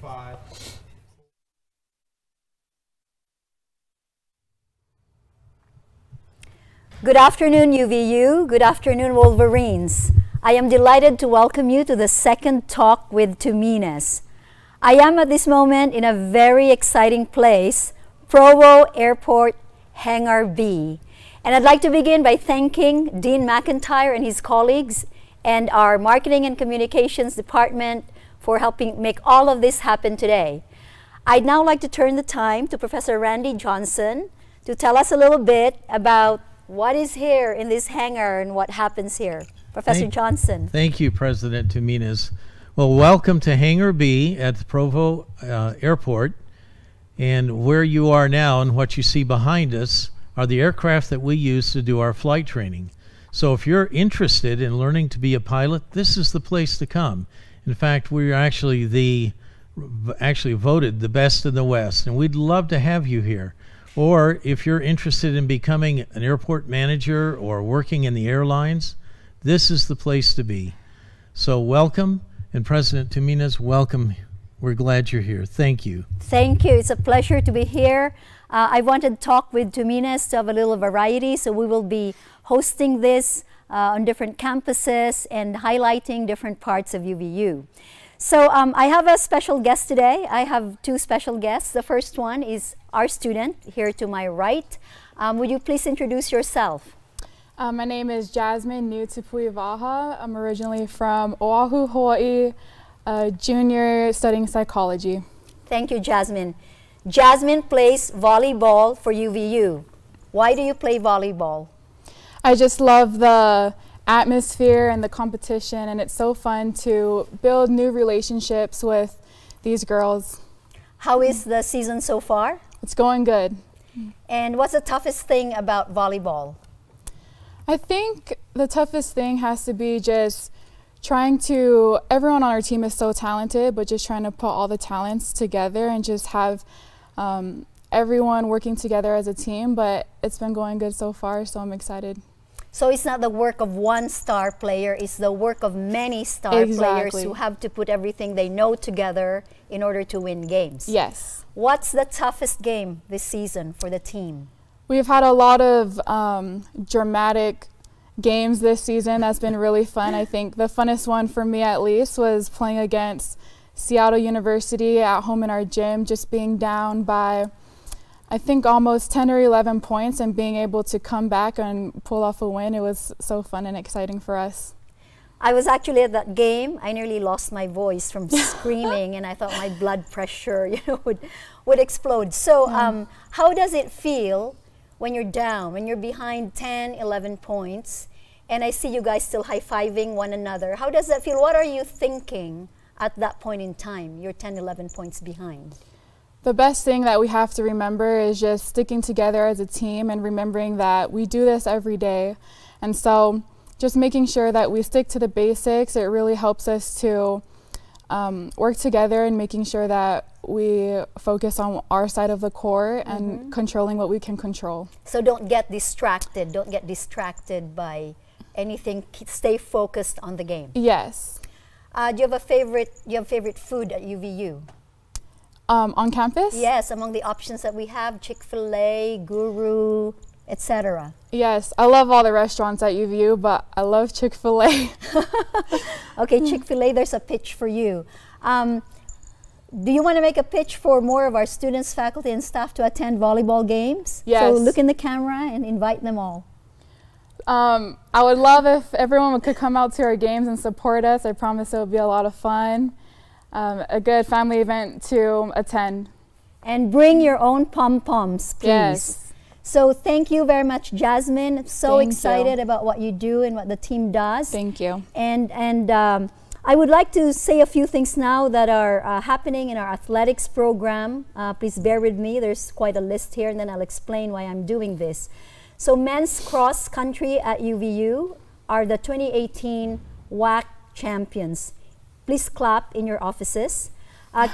5. Good afternoon, UVU. Good afternoon, Wolverines. I am delighted to welcome you to the second talk with Tuminez. I am at this moment in a very exciting place, Provo Airport, Hangar B. And I'd like to begin by thanking Dean McIntyre and his colleagues and our Marketing and Communications Department for helping make all of this happen today. I'd now like to turn the time to Professor Randy Johnson to tell us a little bit about what is here in this hangar and what happens here. Professor Johnson. Thank you, President Tuminez. Well, welcome to Hangar B at the Provo Airport. And where you are now and what you see behind us are the aircraft that we use to do our flight training. So if you're interested in learning to be a pilot, this is the place to come. In fact, we're actually voted the best in the West, and we'd love to have you here. Or if you're interested in becoming an airport manager or working in the airlines, this is the place to be. So welcome, and President Tuminez, welcome. We're glad you're here. Thank you. Thank you. It's a pleasure to be here. I wanted to talk with Tuminez to have a little variety, so we will be hosting this on different campuses and highlighting different parts of UVU. So I have a special guest today. I have two special guests. The first one is our student here to my right. Would you please introduce yourself? My name is Jasmine Niutupuivaha. I'm originally from Oahu, Hawaii, a junior studying psychology. Thank you, Jasmine. Jasmine plays volleyball for UVU. Why do you play volleyball? I just love the atmosphere and the competition, and it's so fun to build new relationships with these girls. How is the season so far? It's going good. And what's the toughest thing about volleyball? I think the toughest thing has to be just trying to, everyone on our team is so talented, but just trying to put all the talents together and just have everyone working together as a team. But it's been going good so far, so I'm excited. So it's not the work of one star player, it's the work of many star players who have to put everything they know together in order to win games. Yes. What's the toughest game this season for the team? We've had a lot of dramatic games this season. That's been really fun. I think the funnest one for me at least was playing against Seattle University at home in our gym, just being down by I think almost 10 or 11 points and being able to come back and pull off a win. It was so fun and exciting for us. I was actually at that game. I nearly lost my voice from screaming, and I thought my blood pressure, would explode. So how does it feel when you're down, when you're behind 10, 11 points, and I see you guys still high-fiving one another? How does that feel? What are you thinking at that point in time? You're 10, 11 points behind. The best thing that we have to remember is just sticking together as a team and remembering that we do this every day. And so just making sure that we stick to the basics, it really helps us to work together and making sure that we focus on our side of the court and controlling what we can control. So don't get distracted. Don't get distracted by anything. Stay focused on the game. Yes. Do you have a favorite food at UVU? On campus? Yes, among the options that we have, Chick-fil-A, Guru, etc. Yes, I love all the restaurants at UVU, but I love Chick-fil-A. Okay, Chick-fil-A, there's a pitch for you. Do you want to make a pitch for more of our students, faculty, and staff to attend volleyball games? Yes. So look in the camera and invite them all. I would love if everyone could come out to our games and support us. I promise it will be a lot of fun. A good family event to attend. And bring your own pom-poms, please. Yes. So thank you very much, Jasmine. So Thank excited you. about what you do and what the team does. Thank you. And I would like to say a few things now that are happening in our athletics program. Please bear with me. There's quite a list here, and then I'll explain why I'm doing this. So men's cross country at UVU are the 2018 WAC champions. Please clap in your offices.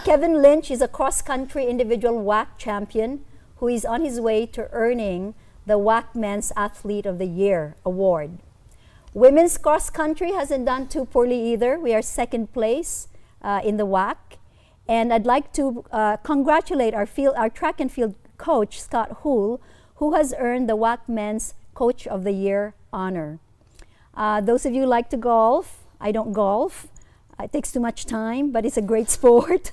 Kevin Lynch is a cross-country individual WAC champion who is on his way to earning the WAC Men's Athlete of the Year award. Women's cross-country hasn't done too poorly either. We are second place in the WAC. And I'd like to congratulate our track and field coach, Scott Hull, who has earned the WAC Men's Coach of the Year honor. Those of you who like to golf, I don't golf. It takes too much time, but it's a great sport.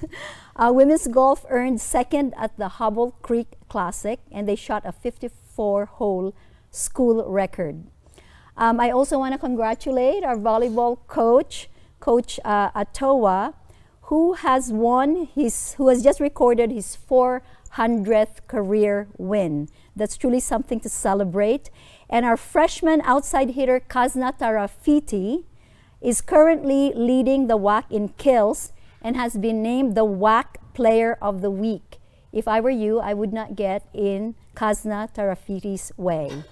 Women's golf earned second at the Hobble Creek Classic, and they shot a 54-hole school record. I also want to congratulate our volleyball coach, Coach Atoa, who has just recorded his 400th career win. That's truly something to celebrate. And our freshman outside hitter, Kazna Tarafiti, is currently leading the WAC in kills and has been named the WAC Player of the Week. If I were you, I would not get in Kazna Tarafiti's way.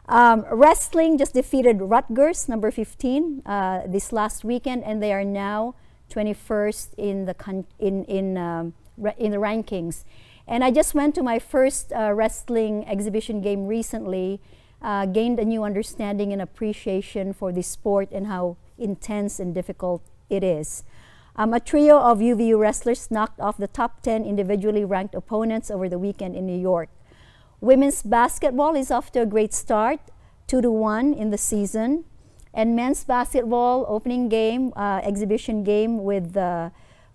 Wrestling just defeated Rutgers, number 15, this last weekend, and they are now 21st in the rankings. And I just went to my first wrestling exhibition game recently, gained a new understanding and appreciation for the sport and how intense and difficult it is. A trio of UVU wrestlers knocked off the top 10 individually ranked opponents over the weekend in New York. Women's basketball is off to a great start, 2-1 in the season. And men's basketball opening game, exhibition game with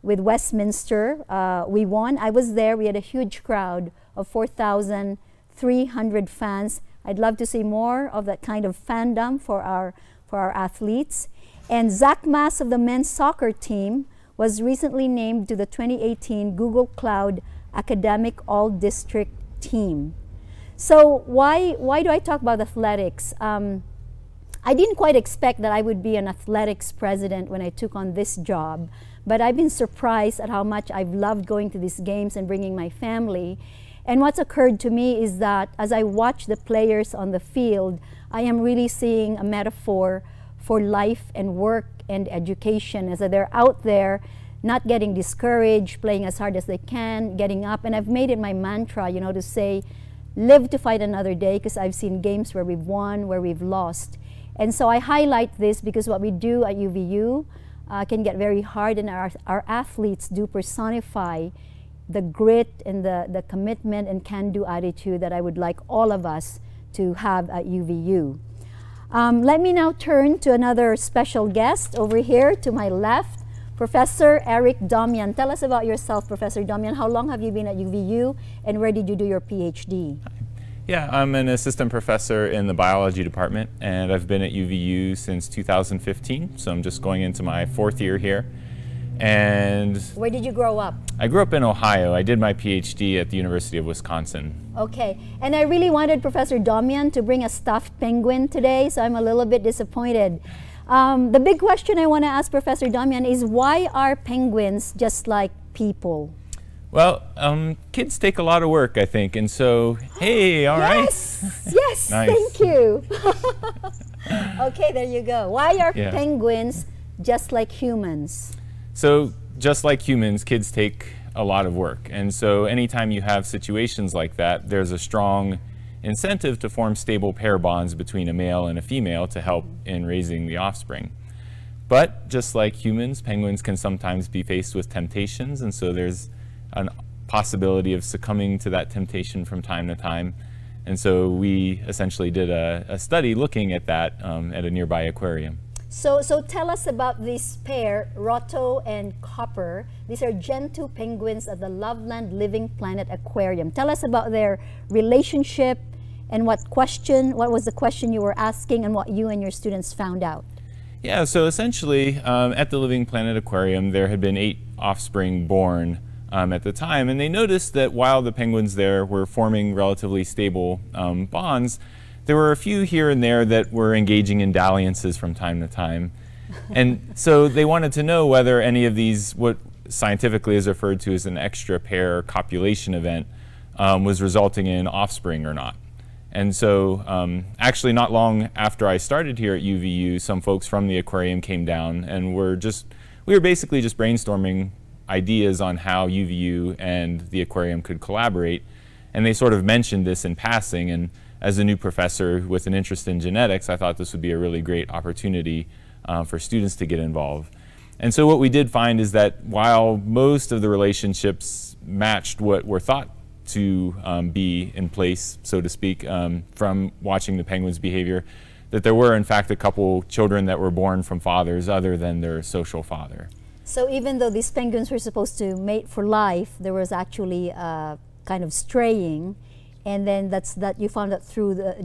Westminster, we won. I was there. We had a huge crowd of 4,300 fans. I'd love to see more of that kind of fandom for our athletes. And Zach Mass of the men's soccer team was recently named to the 2018 Google Cloud Academic All-District Team. So why do I talk about athletics? I didn't quite expect that I would be an athletics president when I took on this job, but I've been surprised at how much I've loved going to these games and bringing my family. And what's occurred to me is that as I watch the players on the field, I am really seeing a metaphor for life and work and education, as they're out there not getting discouraged, playing as hard as they can, getting up. And I've made it my mantra, you know, to say, live to fight another day, because I've seen games where we've won, where we've lost. And so I highlight this because what we do at UVU can get very hard, and our athletes do personify the grit and the commitment and can-do attitude that I would like all of us to have at UVU. Let me now turn to another special guest over here to my left, Professor Eric Damian. Tell us about yourself, Professor Damian. How long have you been at UVU, and where did you do your PhD? Yeah, I'm an assistant professor in the biology department, and I've been at UVU since 2015, so I'm just going into my 4th year here. And where did you grow up? I grew up in Ohio. I did my PhD at the University of Wisconsin. Okay, and I really wanted Professor Damian to bring a stuffed penguin today, so I'm a little bit disappointed. The big question I want to ask Professor Damian is, why are penguins just like people? Well, kids take a lot of work, I think, and so, hey, all right. Yes, Nice. Thank you. Okay, there you go. Why are penguins just like humans? So, just like humans, kids take a lot of work, and so anytime you have situations like that, there's a strong incentive to form stable pair bonds between a male and a female to help in raising the offspring. But just like humans, penguins can sometimes be faced with temptations, and so there's a possibility of succumbing to that temptation from time to time. And so we essentially did a study looking at that at a nearby aquarium. So tell us about this pair, Roto and Copper. These are Gen 2 penguins at the Loveland Living Planet Aquarium. Tell us about their relationship and what was the question you were asking and what you and your students found out. Yeah, so essentially at the Living Planet Aquarium, there had been 8 offspring born at the time, and they noticed that while the penguins there were forming relatively stable bonds, there were a few here and there that were engaging in dalliances from time to time. And so they wanted to know whether any of these, what scientifically is referred to as an extra pair copulation event, was resulting in offspring or not. And so actually not long after I started here at UVU, some folks from the aquarium came down, and we were basically just brainstorming ideas on how UVU and the aquarium could collaborate. And they sort of mentioned this in passing, and as a new professor with an interest in genetics, I thought this would be a really great opportunity for students to get involved. And so what we did find is that while most of the relationships matched what were thought to be in place, so to speak, from watching the penguins' behavior, that there were in fact a couple children that were born from fathers other than their social father. So even though these penguins were supposed to mate for life, there was actually kind of straying, and then you found that through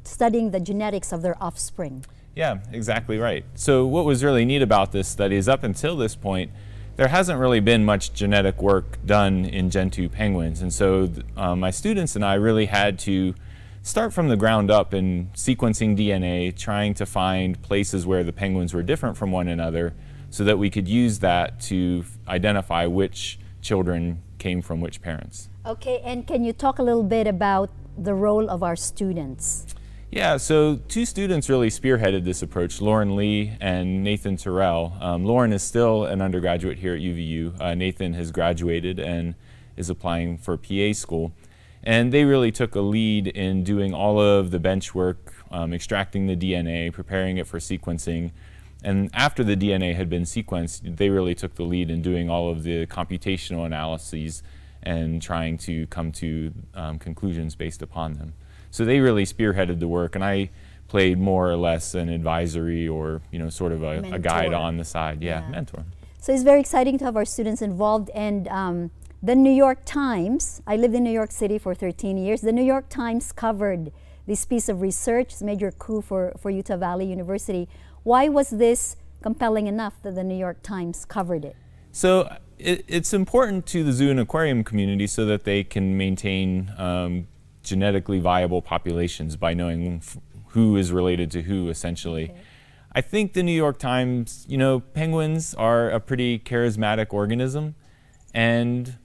studying the genetics of their offspring. Yeah, exactly right. So what was really neat about this study is up until this point, there hasn't really been much genetic work done in Gentoo penguins. And so my students and I really had to start from the ground up in sequencing DNA, trying to find places where the penguins were different from one another so that we could use that to identify which children came from which parents. Okay, and can you talk a little bit about the role of our students? Yeah, so two students really spearheaded this approach, Lauren Lee and Nathan Terrell. Lauren is still an undergraduate here at UVU. Nathan has graduated and is applying for PA school. And they really took a lead in doing all of the bench work, extracting the DNA, preparing it for sequencing. And after the DNA had been sequenced, they really took the lead in doing all of the computational analyses and trying to come to conclusions based upon them. So they really spearheaded the work, and I played more or less an advisory or sort of a guide on the side. Yeah, mentor. So it's very exciting to have our students involved. And the New York Times, I lived in New York City for 13 years, the New York Times covered this piece of research, it's a major coup for Utah Valley University. Why was this compelling enough that the New York Times covered it? So it's important to the zoo and aquarium community so that they can maintain genetically viable populations by knowing who is related to who, essentially. Okay. I think the New York Times, penguins are a pretty charismatic organism, and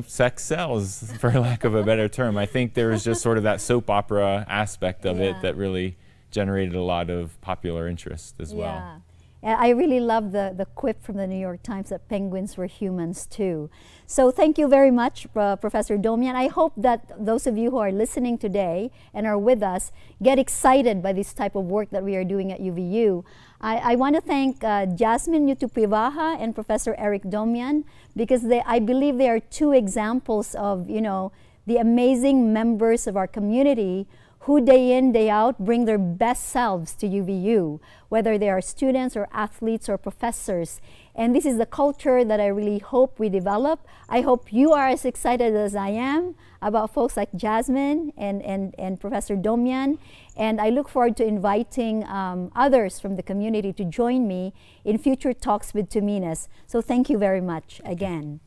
sex sells, for lack of a better term. I think there was just sort of that soap opera aspect of it that really generated a lot of popular interest as well. I really love the quip from the New York Times that penguins were humans too. So thank you very much, Professor Domian. I hope that those of you who are listening today and are with us get excited by this type of work that we are doing at UVU. I want to thank Jasmine Yutupivaha and Professor Eric Domian, because I believe they are two examples of the amazing members of our community who day in, day out bring their best selves to UVU, whether they are students or athletes or professors. And this is the culture that I really hope we develop. I hope you are as excited as I am about folks like Jasmine and Professor Domian. And I look forward to inviting others from the community to join me in future talks with Tuminez. So thank you very much again.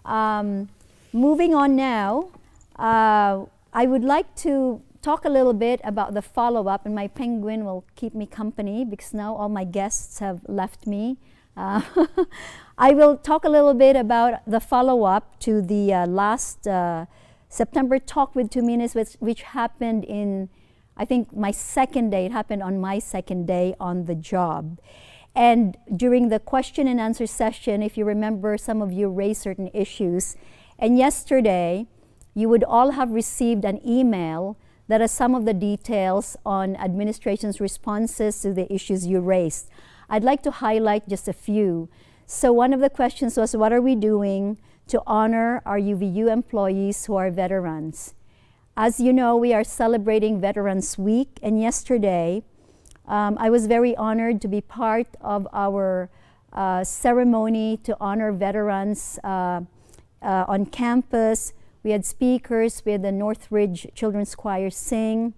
Moving on now, I would like to talk a little bit about the follow-up, and my penguin will keep me company because now all my guests have left me. I will talk a little bit about the follow-up to the last September talk with Tuminez, which happened in, I think, my second day. It happened on my second day on the job. And during the question and answer session, if you remember, some of you raised certain issues. And yesterday, you would all have received an email that has some of the details on administration's responses to the issues you raised. I'd like to highlight just a few. So one of the questions was, what are we doing to honor our UVU employees who are veterans? As you know, we are celebrating Veterans Week, and yesterday I was very honored to be part of our ceremony to honor veterans on campus. We had speakers, we had the Northridge Children's Choir sing.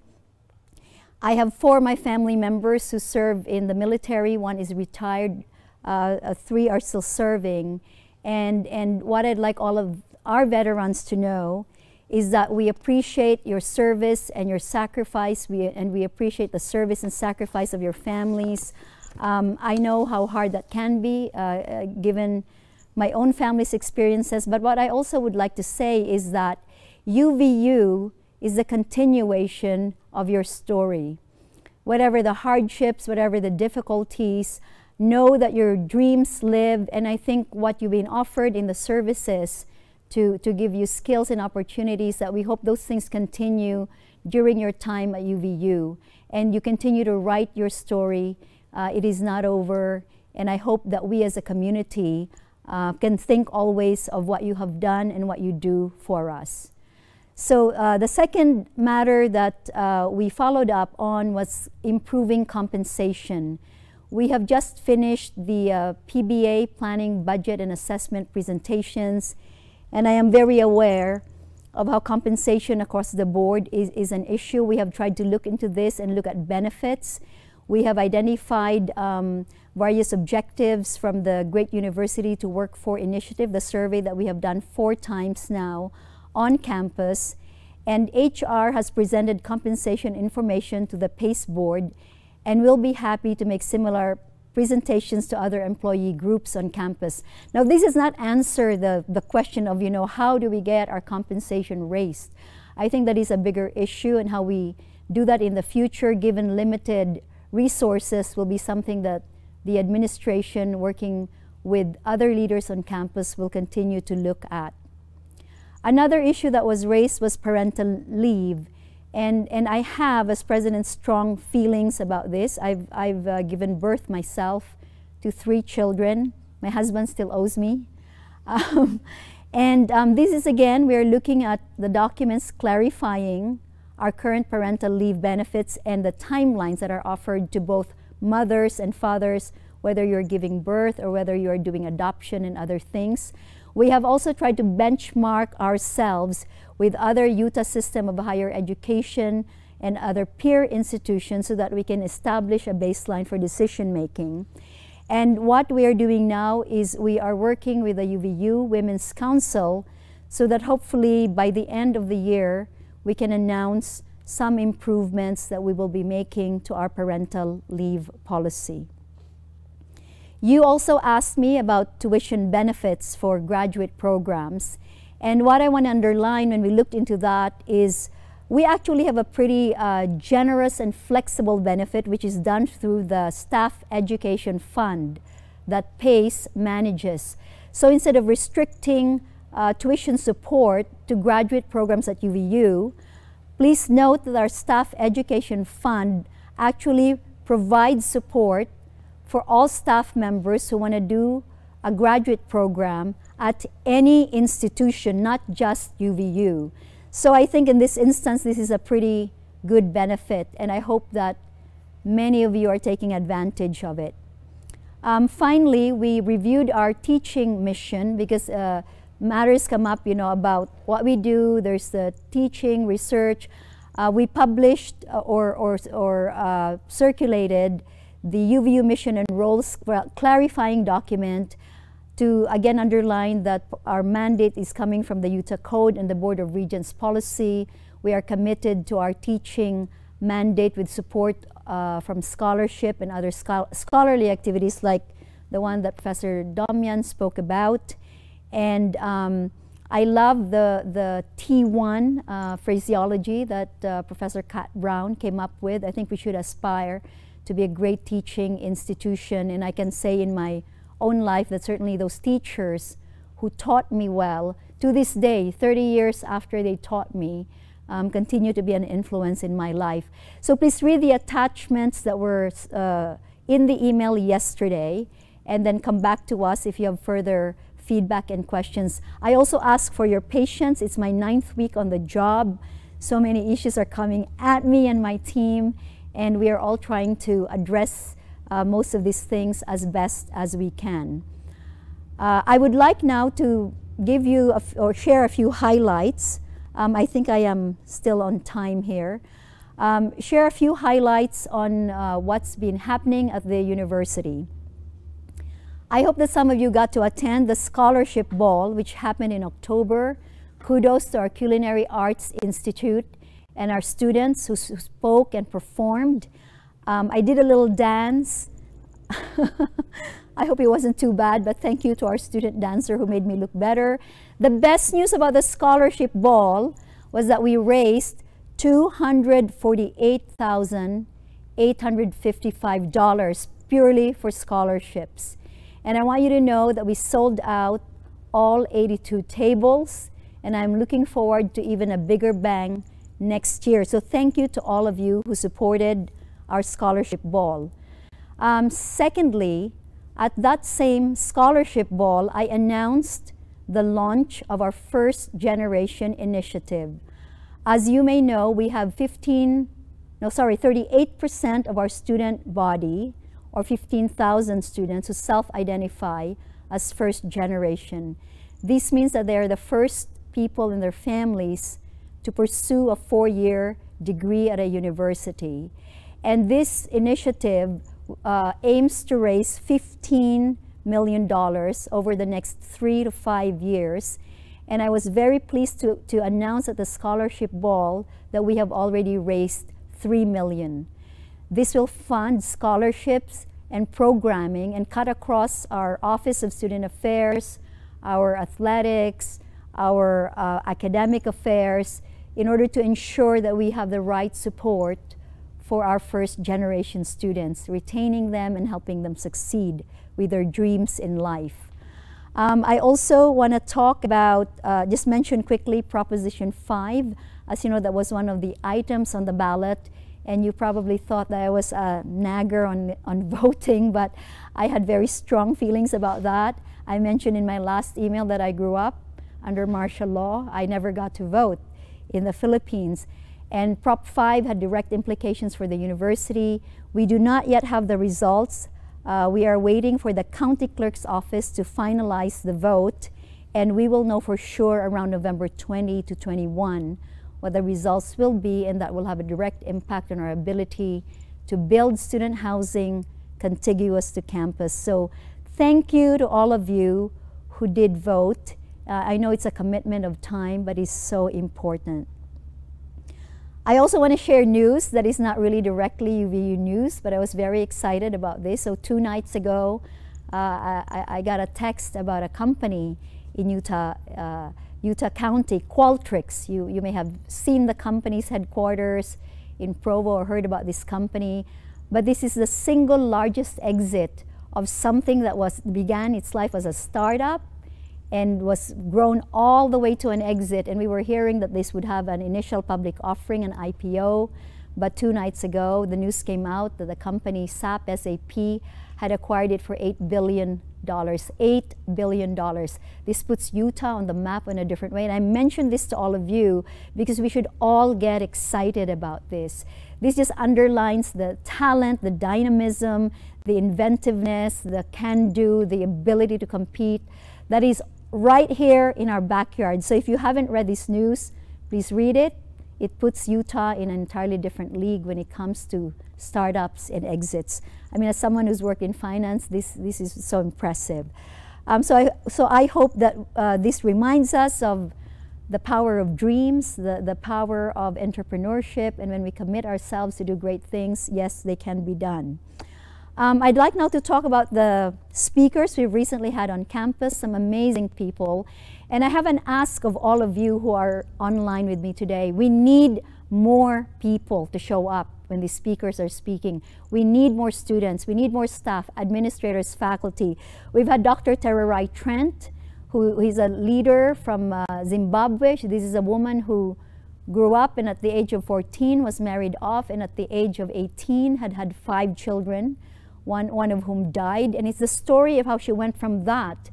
I have 4 of my family members who serve in the military. 1 is retired, 3 are still serving. And what I'd like all of our veterans to know is that we appreciate your service and your sacrifice, and we appreciate the service and sacrifice of your families. I know how hard that can be, given my own family's experiences, but what I also would like to say is that UVU is a continuation of your story. Whatever the hardships, whatever the difficulties, know that your dreams live, and I think what you've been offered in the services to give you skills and opportunities, that we hope those things continue during your time at UVU, and you continue to write your story. It is not over. And I hope that we as a community can think always of what you have done and what you do for us. So the second matter that we followed up on was improving compensation. We have just finished the PBA, Planning, Budget, and Assessment presentations, and I am very aware of how compensation across the board is an issue. We have tried to look into this and look at benefits. We have identified various objectives from the Great University to Work For initiative, the survey that we have done 4 times now on campus. And HR has presented compensation information to the PACE board, and we'll be happy to make similar presentations to other employee groups on campus. Now, this does not answer the question of, you know, how do we get our compensation raised? I think that is a bigger issue, and how we do that in the future, given limited resources, will be something that the administration, working with other leaders on campus, will continue to look at. Another issue that was raised was parental leave. And I have, as president, strong feelings about this. I've given birth myself to 3 children. My husband still owes me. This is, again, we're looking at the documents clarifying our current parental leave benefits and the timelines that are offered to both mothers and fathers, whether you're giving birth or whether you're doing adoption and other things. We have also tried to benchmark ourselves with other Utah system of higher education and other peer institutions so that we can establish a baseline for decision making. And what we are doing now is we are working with the UVU Women's Council so that hopefully by the end of the year we can announce some improvements that we will be making to our parental leave policy. You also asked me about tuition benefits for graduate programs. And what I want to underline when we looked into that is we actually have a pretty generous and flexible benefit, which is done through the Staff Education Fund that PACE manages. So instead of restricting tuition support to graduate programs at UVU, please note that our Staff Education Fund actually provides support for all staff members who want to do a graduate program at any institution, not just UVU. So I think in this instance, this is a pretty good benefit, and I hope that many of you are taking advantage of it. Finally, we reviewed our teaching mission because matters come up, you know, about what we do. There's the teaching, research. We published or circulated the UVU mission and roles clarifying document to again underline that our mandate is coming from the Utah Code and the Board of Regents policy. We are committed to our teaching mandate with support from scholarship and other scholarly activities like the one that Professor Damian spoke about. And I love the T1 phraseology that Professor Kat Brown came up with. I think we should aspire to be a great teaching institution, and I can say in my own life that certainly those teachers who taught me well, to this day, 30 years after they taught me, continue to be an influence in my life. So please read the attachments that were in the email yesterday, and then come back to us if you have further feedback and questions. I also ask for your patience. It's my 9th week on the job. So many issues are coming at me and my team, and we are all trying to address most of these things as best as we can. I would like now to give you or share a few highlights. I think I am still on time here. Share a few highlights on what's been happening at the university. I hope that some of you got to attend the Scholarship Ball, which happened in October. Kudos to our Culinary Arts Institute and our students who spoke and performed. I did a little dance. I hope it wasn't too bad, but thank you to our student dancer who made me look better. The best news about the Scholarship Ball was that we raised $248,855 purely for scholarships. And I want you to know that we sold out all 82 tables, and I'm looking forward to even a bigger bang next year. So thank you to all of you who supported our Scholarship Ball. Secondly, At that same scholarship ball, I announced the launch of our first generation initiative. As you may know, we have 38% of our student body, or 15,000 students, who self-identify as first generation. This means that they are the first people in their families to pursue a 4-year degree at a university. And this initiative aims to raise $15 million over the next 3 to 5 years. And I was very pleased to announce at the scholarship ball that we have already raised $3 million. This will fund scholarships and programming and cut across our Office of Student Affairs, our athletics, our academic affairs, in order to ensure that we have the right support for our first generation students, retaining them and helping them succeed with their dreams in life. I also want to talk about, just mention quickly Proposition 5. As you know, that was one of the items on the ballot, and you probably thought that I was a nagger on voting, but I had very strong feelings about that. I mentioned in my last email that I grew up under martial law. I never got to vote in the Philippines. And Prop 5 had direct implications for the university. We do not yet have the results. We are waiting for the county clerk's office to finalize the vote, and we will know for sure around November 20 to 21 what the results will be, and that will have a direct impact on our ability to build student housing contiguous to campus. So thank you to all of you who did vote. I know it's a commitment of time, but it's so important. I also want to share news that is not really directly UVU news, but I was very excited about this. So 2 nights ago, I got a text about a company in Utah County, Qualtrics. You may have seen the company's headquarters in Provo or heard about this company, but this is the single largest exit of something that began its life as a startup and was grown all the way to an exit. And we were hearing that this would have an initial public offering, an IPO, but 2 nights ago the news came out that the company SAP had acquired it for $8 billion. $8 billion. This puts Utah on the map in a different way. And I mention this to all of you because we should all get excited about this. This just underlines the talent, the dynamism, the inventiveness, the can-do, the ability to compete that is right here in our backyard. So if you haven't read this news, please read it. It puts Utah in an entirely different league when it comes to startups and exits. I mean, as someone who's worked in finance, this is so impressive. So I hope that this reminds us of the power of dreams, the power of entrepreneurship, and when we commit ourselves to do great things, yes, they can be done. I'd like now to talk about the speakers we've recently had on campus, some amazing people. And I have an ask of all of you who are online with me today. We need more people to show up when these speakers are speaking. We need more students. We need more staff, administrators, faculty. We've had Dr. Tererai Trent, who is a leader from Zimbabwe. This is a woman who grew up and at the age of 14 was married off, and at the age of 18 had 5 children, one of whom died. And it's the story of how she went from that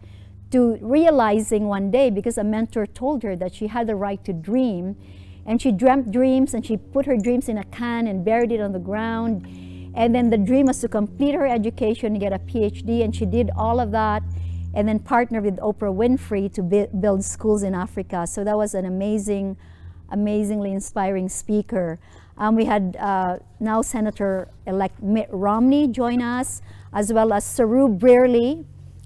to realizing one day, because a mentor told her that she had the right to dream, and she dreamt dreams and she put her dreams in a can and buried it on the ground. And then the dream was to complete her education and get a PhD, and she did all of that and then partnered with Oprah Winfrey to build schools in Africa. So that was an amazingly inspiring speaker. We had now Senator-elect Mitt Romney join us, as well as Saru Brearley,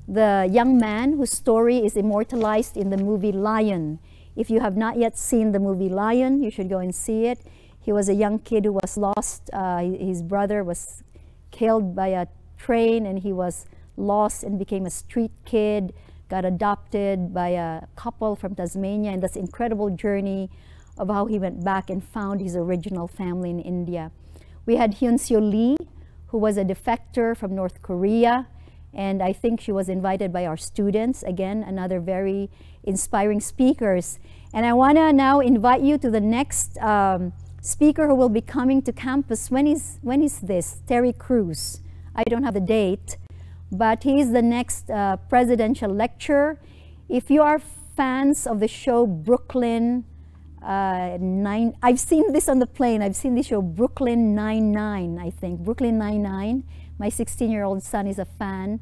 the young man whose story is immortalized in the movie Lion. If you have not yet seen the movie Lion, you should go and see it. He was a young kid who was lost. His brother was killed by a train, and he was lost and became a street kid, got adopted by a couple from Tasmania, and this incredible journey of how he went back and found his original family in India. We had Hyun Seo Lee, who was a defector from North Korea, and I think she was invited by our students. Again, another very inspiring speakers. And I want to now invite you to the next speaker who will be coming to campus. When is this? Terry Crews. I don't have the date, but he is the next presidential lecturer. If you are fans of the show Brooklyn I've seen this on the plane. I've seen the show Brooklyn Nine-Nine, I think. Brooklyn Nine-Nine. My 16-year-old son is a fan.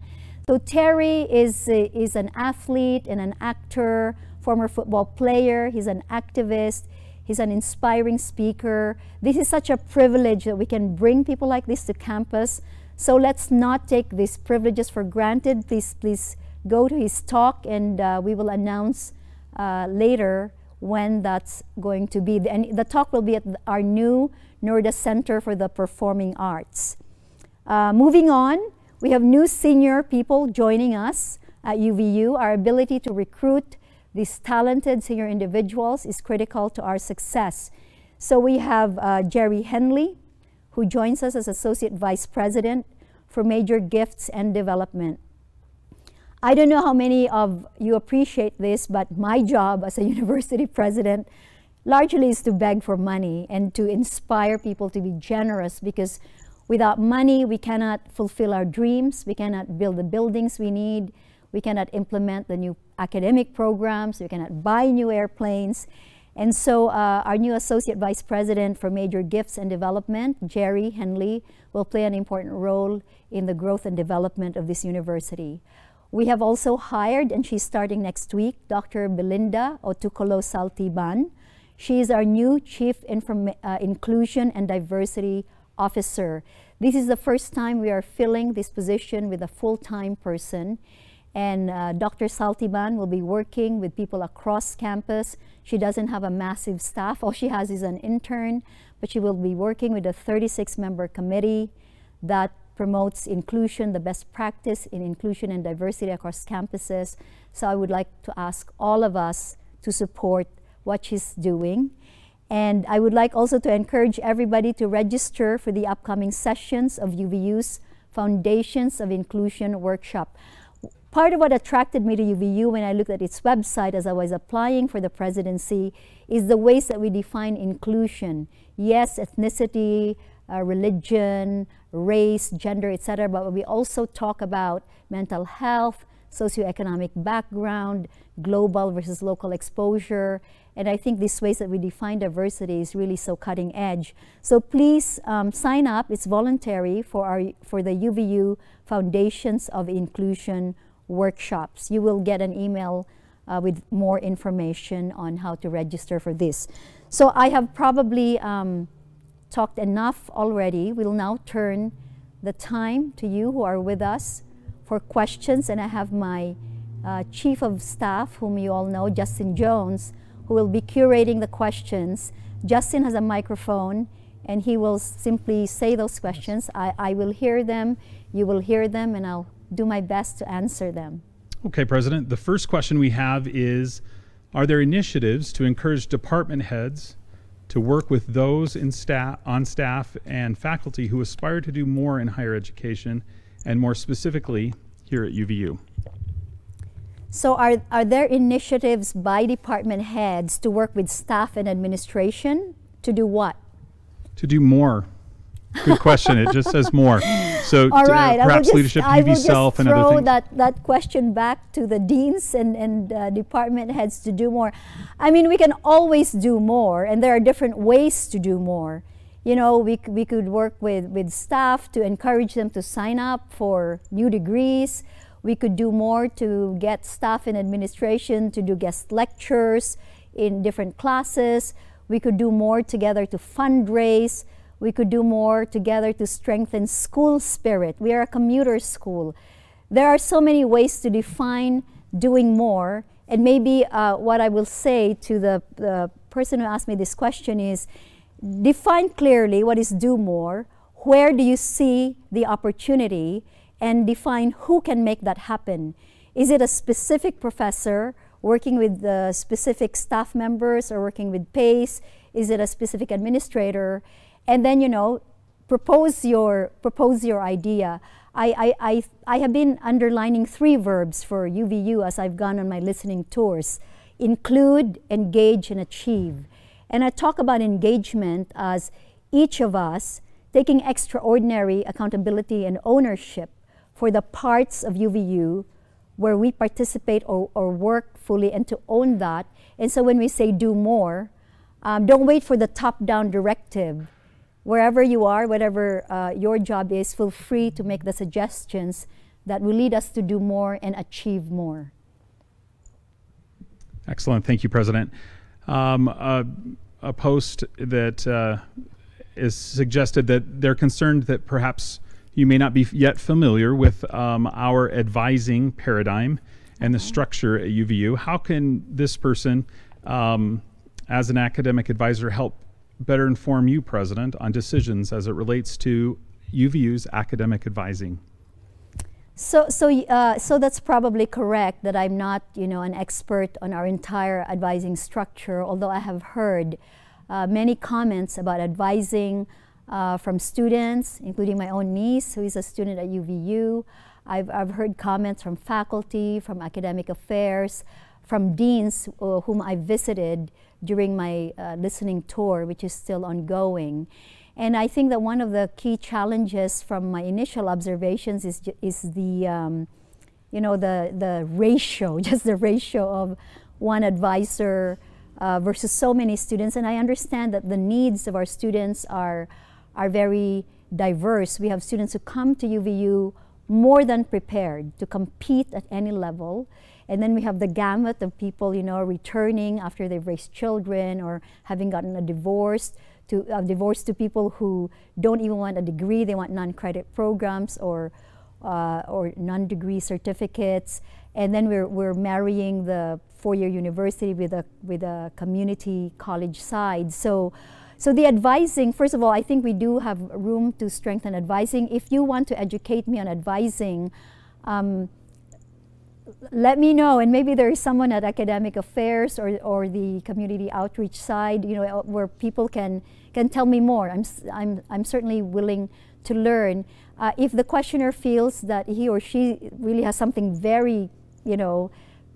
So Terry is an athlete and an actor, former football player. He's an activist. He's an inspiring speaker. This is such a privilege that we can bring people like this to campus. So let's not take these privileges for granted. Please go to his talk, and we will announce later when that's going to be. And the talk will be at our new NORDA Center for the Performing Arts. Moving on, we have new senior people joining us at UVU. Our ability to recruit these talented senior individuals is critical to our success. So we have Jerry Henley, who joins us as Associate Vice President for Major Gifts and Development. I don't know how many of you appreciate this, but my job as a university president largely is to beg for money and to inspire people to be generous, because without money, we cannot fulfill our dreams, we cannot build the buildings we need, we cannot implement the new academic programs, we cannot buy new airplanes. And so our new Associate Vice President for Major Gifts and Development, Jerry Henley, will play an important role in the growth and development of this university. We have also hired, and she's starting next week, Dr. Belinda Otucolo Saltiban. She is our new Chief Inclusion and Diversity Officer. This is the first time we are filling this position with a full-time person. And Dr. Saltiban will be working with people across campus. She doesn't have a massive staff. All she has is an intern, but she will be working with a 36-member committee that promotes inclusion, the best practice in inclusion and diversity across campuses. So I would like to ask all of us to support what she's doing. And I would like also to encourage everybody to register for the upcoming sessions of UVU's Foundations of Inclusion workshop. Part of what attracted me to UVU when I looked at its website as I was applying for the presidency is the ways that we define inclusion. Yes, ethnicity, religion, race, gender, etc., but we also talk about mental health, socioeconomic background, global versus local exposure, and I think these ways that we define diversity is really so cutting edge. So please sign up. It's voluntary for the UVU Foundations of Inclusion workshops. You will get an email with more information on how to register for this. So I have probably talked enough already. We'll now turn the time to you who are with us for questions, and I have my Chief of Staff, whom you all know, Justin Jones, who will be curating the questions. Justin has a microphone, and he will simply say those questions. I will hear them, you will hear them, and I'll do my best to answer them. Okay, President. The first question we have is, are there initiatives to encourage department heads to work with those on staff and faculty who aspire to do more in higher education, and more specifically here at UVU? So are there initiatives by department heads to work with staff and administration to do what? To do more. Good question. It just says more. So all right, perhaps leadership, UV Self, and other things. I will just throw that question back to the deans and department heads to do more. I mean, we can always do more, and there are different ways to do more. You know, we could work with staff to encourage them to sign up for new degrees. We could do more to get staff and administration to do guest lectures in different classes. We could do more together to fundraise. We could do more together to strengthen school spirit. We are a commuter school. There are so many ways to define doing more. And maybe what I will say to the person who asked me this question is, define clearly what is do more, where do you see the opportunity, and define who can make that happen. Is it a specific professor working with the specific staff members or working with PACE? Is it a specific administrator? And then, you know, propose your idea. I have been underlining 3 verbs for UVU as I've gone on my listening tours: include, engage, and achieve. And I talk about engagement as each of us taking extraordinary accountability and ownership for the parts of UVU where we participate or work fully, and to own that. And so when we say do more, don't wait for the top-down directive. Wherever you are, whatever your job is, feel free to make the suggestions that will lead us to do more and achieve more. Excellent. Thank you, President. A post that is suggested that they're concerned that perhaps you may not be yet familiar with our advising paradigm and the structure at UVU. How can this person, as an academic advisor, help better inform you, President, on decisions as it relates to UVU's academic advising? So that's probably correct that I'm not, an expert on our entire advising structure, although I have heard many comments about advising from students, including my own niece, who is a student at UVU. I've heard comments from faculty, from academic affairs, from deans whom I visited during my listening tour, which is still ongoing. And I think that one of the key challenges from my initial observations is the, the ratio, just the ratio of one advisor versus so many students. And I understand that the needs of our students are very diverse. We have students who come to UVU more than prepared to compete at any level. And then we have the gamut of people, returning after they've raised children or having gotten a divorce, to people who don't even want a degree. They want non-credit programs or non-degree certificates. And then we're marrying the four-year university with a community college side. So the advising, first of all, I think we do have room to strengthen advising. If you want to educate me on advising, let me know, and maybe there is someone at academic affairs or the community outreach side, where people can tell me more. I'm certainly willing to learn. If the questioner feels that he or she really has something very,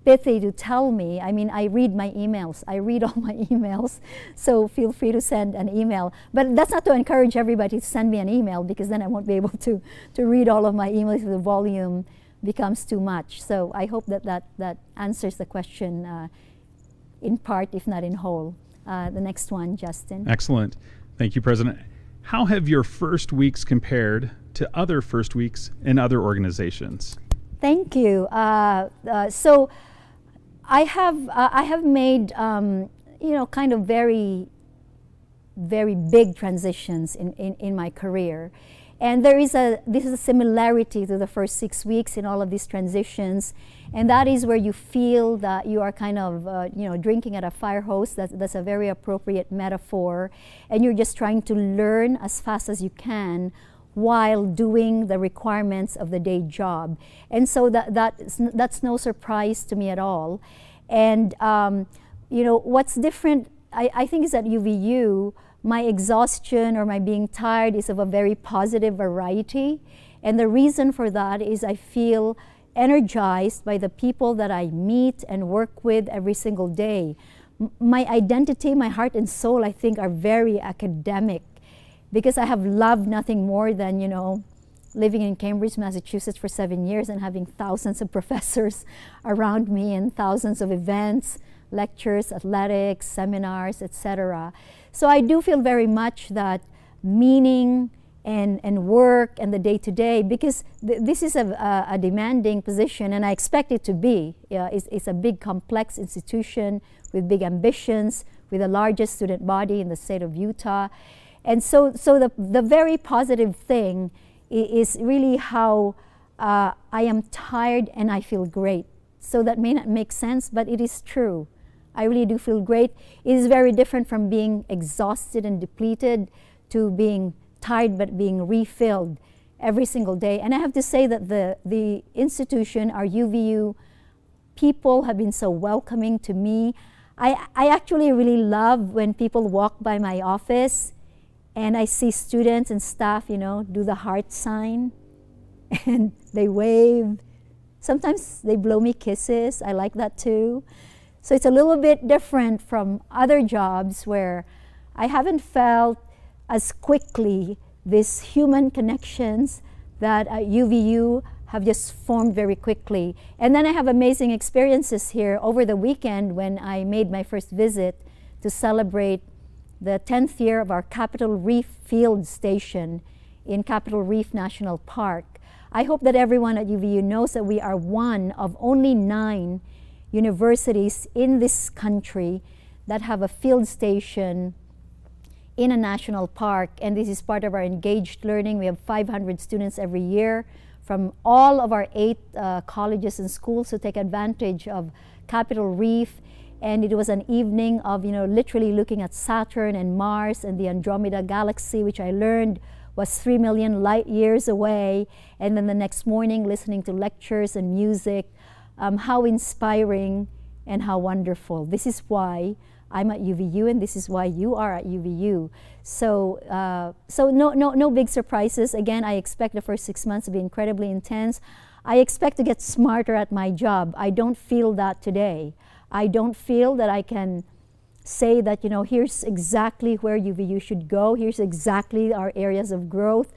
pithy to tell me, I read my emails. I read all my emails, so feel free to send an email. But that's not to encourage everybody to send me an email, because then I won't be able to read all of my emails if the volume becomes too much. So I hope that answers the question in part, if not in whole. The next one, Justin. Excellent. Thank you, President. How have your first weeks compared to other first weeks in other organizations? Thank you. So I have made kind of very, very big transitions in my career. And this is a similarity to the first 6 weeks in all of these transitions, and that is where you feel that you are kind of, drinking at a fire hose. That's a very appropriate metaphor, and you're just trying to learn as fast as you can while doing the requirements of the day job. And so that's no surprise to me at all. And what's different, I think, is that UVU, my exhaustion or my being tired is of a very positive variety. And the reason for that is I feel energized by the people that I meet and work with every single day. My identity, my heart and soul, I think, are very academic, because I have loved nothing more than, living in Cambridge, Massachusetts for 7 years and having thousands of professors around me and thousands of events, lectures, athletics, seminars, etc. So I do feel very much that meaning and work and the day-to-day, because this is a demanding position, and I expect it to be. It's a big, complex institution with big ambitions, with the largest student body in the state of Utah. And so the very positive thing is really how I am tired and I feel great. So that may not make sense, but it is true. I really do feel great. It is very different from being exhausted and depleted to being tired but being refilled every single day. And I have to say that the institution, our UVU people, have been so welcoming to me. I actually really love when people walk by my office and I see students and staff, do the heart sign and they wave. Sometimes they blow me kisses. I like that too. So it's a little bit different from other jobs where I haven't felt as quickly these human connections that UVU have just formed very quickly. And then I have amazing experiences here over the weekend when I made my first visit to celebrate the 10th year of our Capitol Reef Field Station in Capitol Reef National Park. I hope that everyone at UVU knows that we are one of only 9 universities in this country that have a field station in a national park, and this is part of our engaged learning. We have 500 students every year from all of our 8 colleges and schools who take advantage of Capitol Reef. And it was an evening of, literally looking at Saturn and Mars and the Andromeda Galaxy, which I learned was 3 million light years away. And then the next morning, listening to lectures and music. How inspiring and how wonderful. This is why I'm at UVU, and this is why you are at UVU. So, no big surprises. Again, I expect the first 6 months to be incredibly intense. I expect to get smarter at my job. I don't feel that today. I don't feel that I can say that, here's exactly where UVU should go. Here's exactly our areas of growth.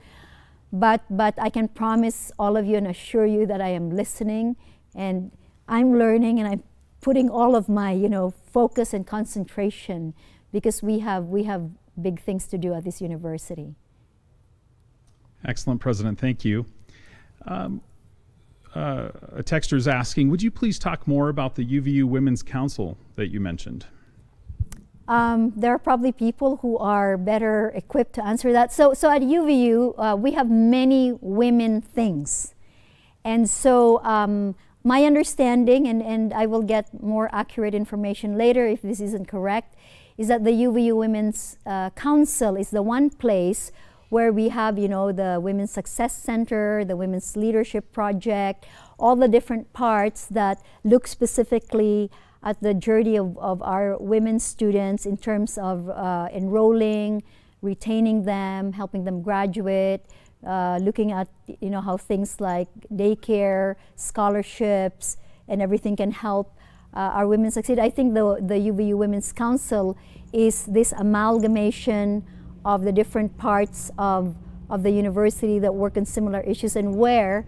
But I can promise all of you and assure you that I am listening, and I'm learning, and I'm putting all of my, focus and concentration, because we have big things to do at this university. Excellent, President. Thank you. A texter is asking, would you please talk more about the UVU Women's Council that you mentioned? There are probably people who are better equipped to answer that. So at UVU, we have many women things. And so my understanding, and I will get more accurate information later if this isn't correct, is that the UVU Women's Council is the one place where we have, the Women's Success Center, the Women's Leadership Project, all the different parts that look specifically at the journey of our women students in terms of enrolling, retaining them, helping them graduate, looking at, how things like daycare, scholarships, and everything can help our women succeed. I think the UVU Women's Council is this amalgamation of the different parts of the university that work on similar issues, and where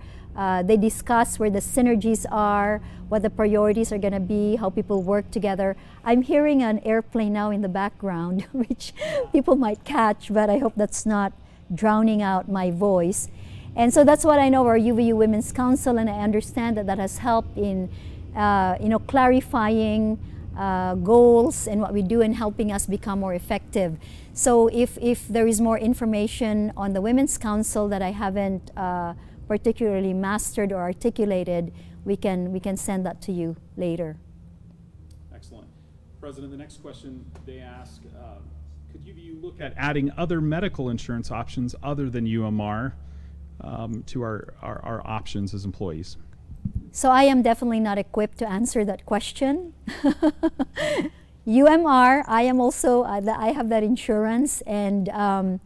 they discuss where the synergies are, what the priorities are going to be, how people work together. I'm hearing an airplane now in the background, which people might catch, but I hope that's not drowning out my voice. And so that's what I know of our UVU Women's Council, and I understand that that has helped in clarifying goals and what we do, and helping us become more effective. So if there is more information on the Women's Council that I haven't particularly mastered or articulated, we can send that to you later. Excellent. President, the next question they ask, could UVU look at adding other medical insurance options other than UMR to our options as employees? So I am definitely not equipped to answer that question. UMR, I am also, I have that insurance, and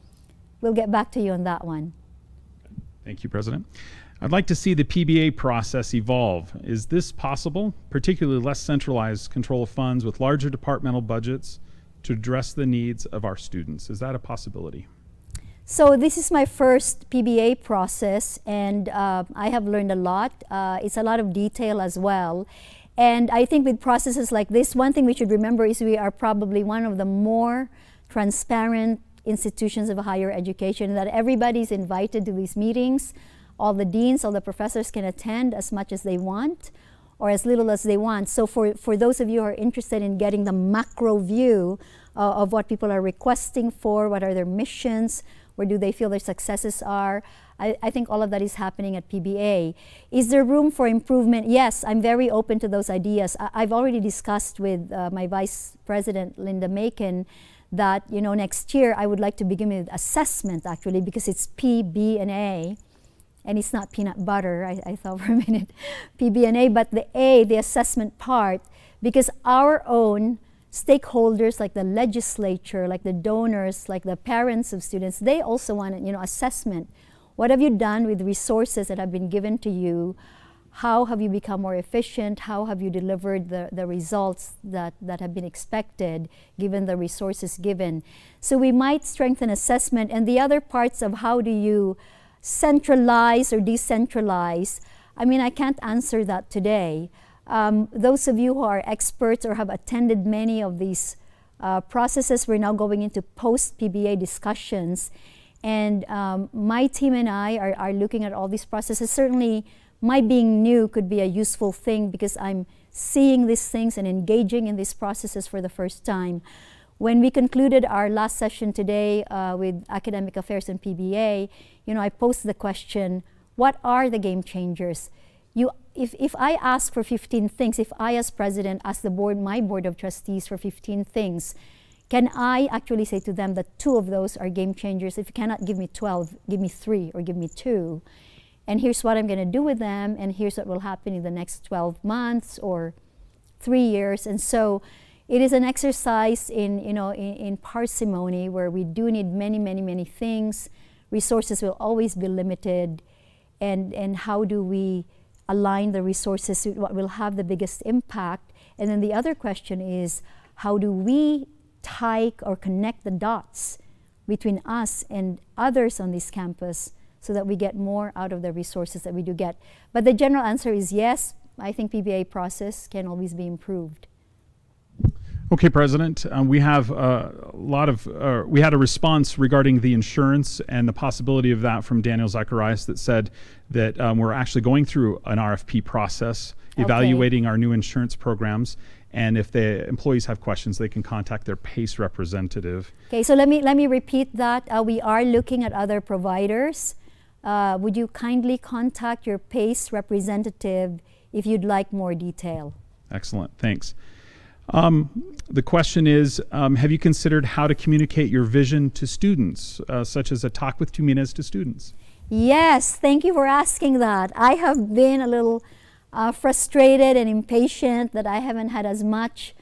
we'll get back to you on that one. Thank you, President. I'd like to see the PBA process evolve. Is this possible, particularly less centralized control of funds with larger departmental budgets to address the needs of our students? Is that a possibility? So this is my first PBA process, and I have learned a lot. It's a lot of detail as well. And I think with processes like this, one thing we should remember is we are probably one of the more transparent institutions of higher education, that everybody's invited to these meetings. All the deans, all the professors can attend as much as they want or as little as they want. So for those of you who are interested in getting the macro view of what people are requesting for, what are their missions, where do they feel their successes are, I think all of that is happening at PBA. Is there room for improvement? Yes, I'm very open to those ideas. I've already discussed with my Vice President, Linda Macon, that next year I would like to begin with assessment, actually, because it's P, B, and A. And it's not peanut butter, I thought for a minute, PB and A, but the A, the assessment part, because our own stakeholders, like the legislature, like the donors, like the parents of students, they also want assessment. What have you done with resources that have been given to you? How have you become more efficient? How have you delivered the results that have been expected given the resources given? So we might strengthen assessment, and the other parts of how do you centralized or decentralized? I mean, I can't answer that today. Those of you who are experts or have attended many of these processes, we're now going into post-PBA discussions. And my team and I are looking at all these processes. Certainly, my being new could be a useful thing because I'm seeing these things and engaging in these processes for the first time. When we concluded our last session today with Academic Affairs and PBA, I posed the question, what are the game changers? If I ask for 15 things, if I as president ask the board, my board of trustees for 15 things, can I actually say to them that 2 of those are game changers? If you cannot give me 12, give me 3 or give me 2. And here's what I'm going to do with them, and here's what will happen in the next 12 months or 3 years. And so it is an exercise in parsimony where we do need many, many, many things. Resources will always be limited. And how do we align the resources to what will have the biggest impact? And then the other question is, how do we tie or connect the dots between us and others on this campus so that we get more out of the resources that we do get? But the general answer is yes, I think PBA process can always be improved. Okay, President, we have we had a response regarding the insurance and the possibility of that from Daniel Zacharias that said that we're actually going through an RFP process, evaluating our new insurance programs, and if the employees have questions, they can contact their PACE representative. Okay, so let me repeat that. We are looking at other providers. Would you kindly contact your PACE representative if you'd like more detail? Excellent, thanks. The question is, have you considered how to communicate your vision to students, such as a talk with Tuminez to students? Yes, thank you for asking that. I have been a little frustrated and impatient that I haven't had as much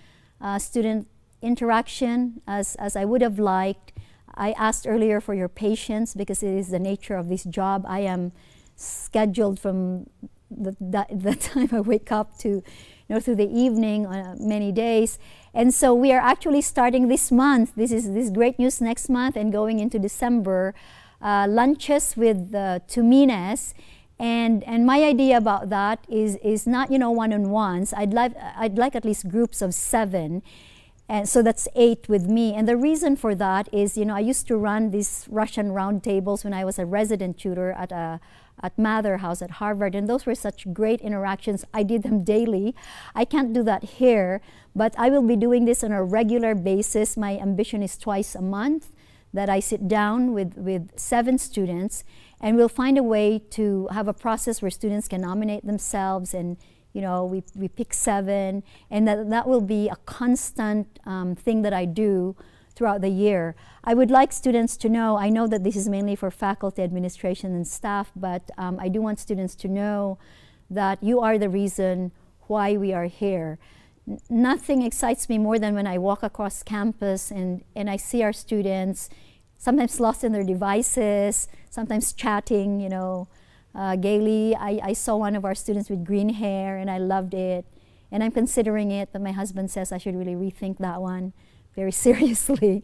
student interaction as I would have liked. I asked earlier for your patience because it is the nature of this job. I am scheduled from the time I wake up to through the evening many days. And so we are actually starting this month. This is great news next month and going into December. Lunches with Tuminez. And my idea about that is not one-on-ones. I'd like at least groups of 7. And so that's 8 with me. And the reason for that is, I used to run these Russian roundtables when I was a resident tutor at Mather House at Harvard, and those were such great interactions. I did them daily. I can't do that here, but I will be doing this on a regular basis. My ambition is twice a month that I sit down with 7 students, and we'll find a way to have a process where students can nominate themselves, and we pick 7, and that will be a constant thing that I do throughout the year. I would like students to know, I know that this is mainly for faculty, administration, and staff, but I do want students to know that you are the reason why we are here. Nothing excites me more than when I walk across campus and I see our students, sometimes lost in their devices, sometimes chatting, gaily. I saw one of our students with green hair and I loved it. And I'm considering it, but my husband says I should really rethink that one very seriously.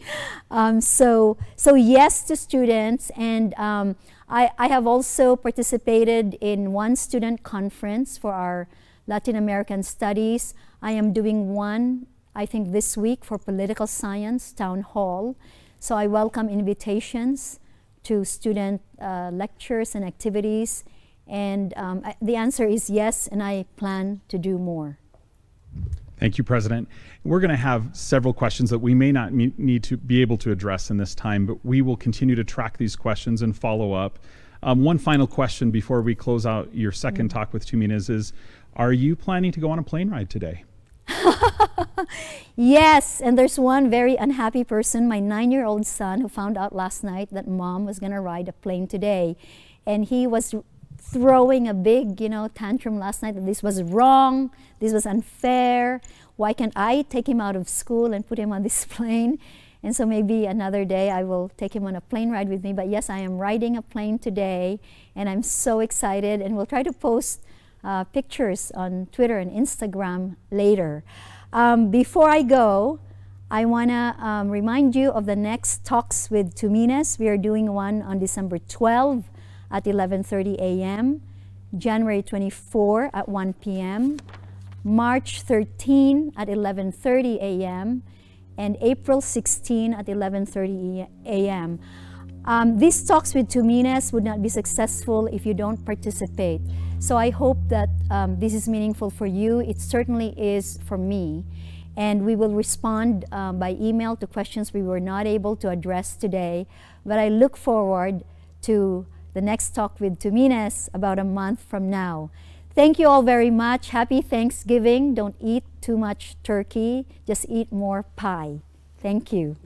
So yes to students, and I have also participated in one student conference for our Latin American studies. I am doing one, I think this week, for political science town hall. So I welcome invitations to student lectures and activities, and the answer is yes, and I plan to do more. Thank you, President. We're going to have several questions that we may not need to be able to address in this time, but we will continue to track these questions and follow up. One final question before we close out your second talk with Tuminez is, are you planning to go on a plane ride today? Yes, and there's one very unhappy person, my 9-year-old son, who found out last night that mom was going to ride a plane today. And he was throwing a big, tantrum last night that this was wrong, this was unfair. Why can't I take him out of school and put him on this plane? And so maybe another day I will take him on a plane ride with me. But yes, I am riding a plane today, and I'm so excited. And we'll try to post pictures on Twitter and Instagram later. Before I go, I want to remind you of the next talks with Tuminez. We are doing one on December 12. at 11:30 a.m., January 24 at 1 p.m., March 13 at 11:30 a.m., and April 16 at 11:30 a.m. These talks with Tuminez would not be successful if you don't participate. So I hope that this is meaningful for you. It certainly is for me. And we will respond by email to questions we were not able to address today. But I look forward to the next talk with Tuminez about a month from now. Thank you all very much. Happy Thanksgiving. Don't eat too much turkey. Just eat more pie. Thank you.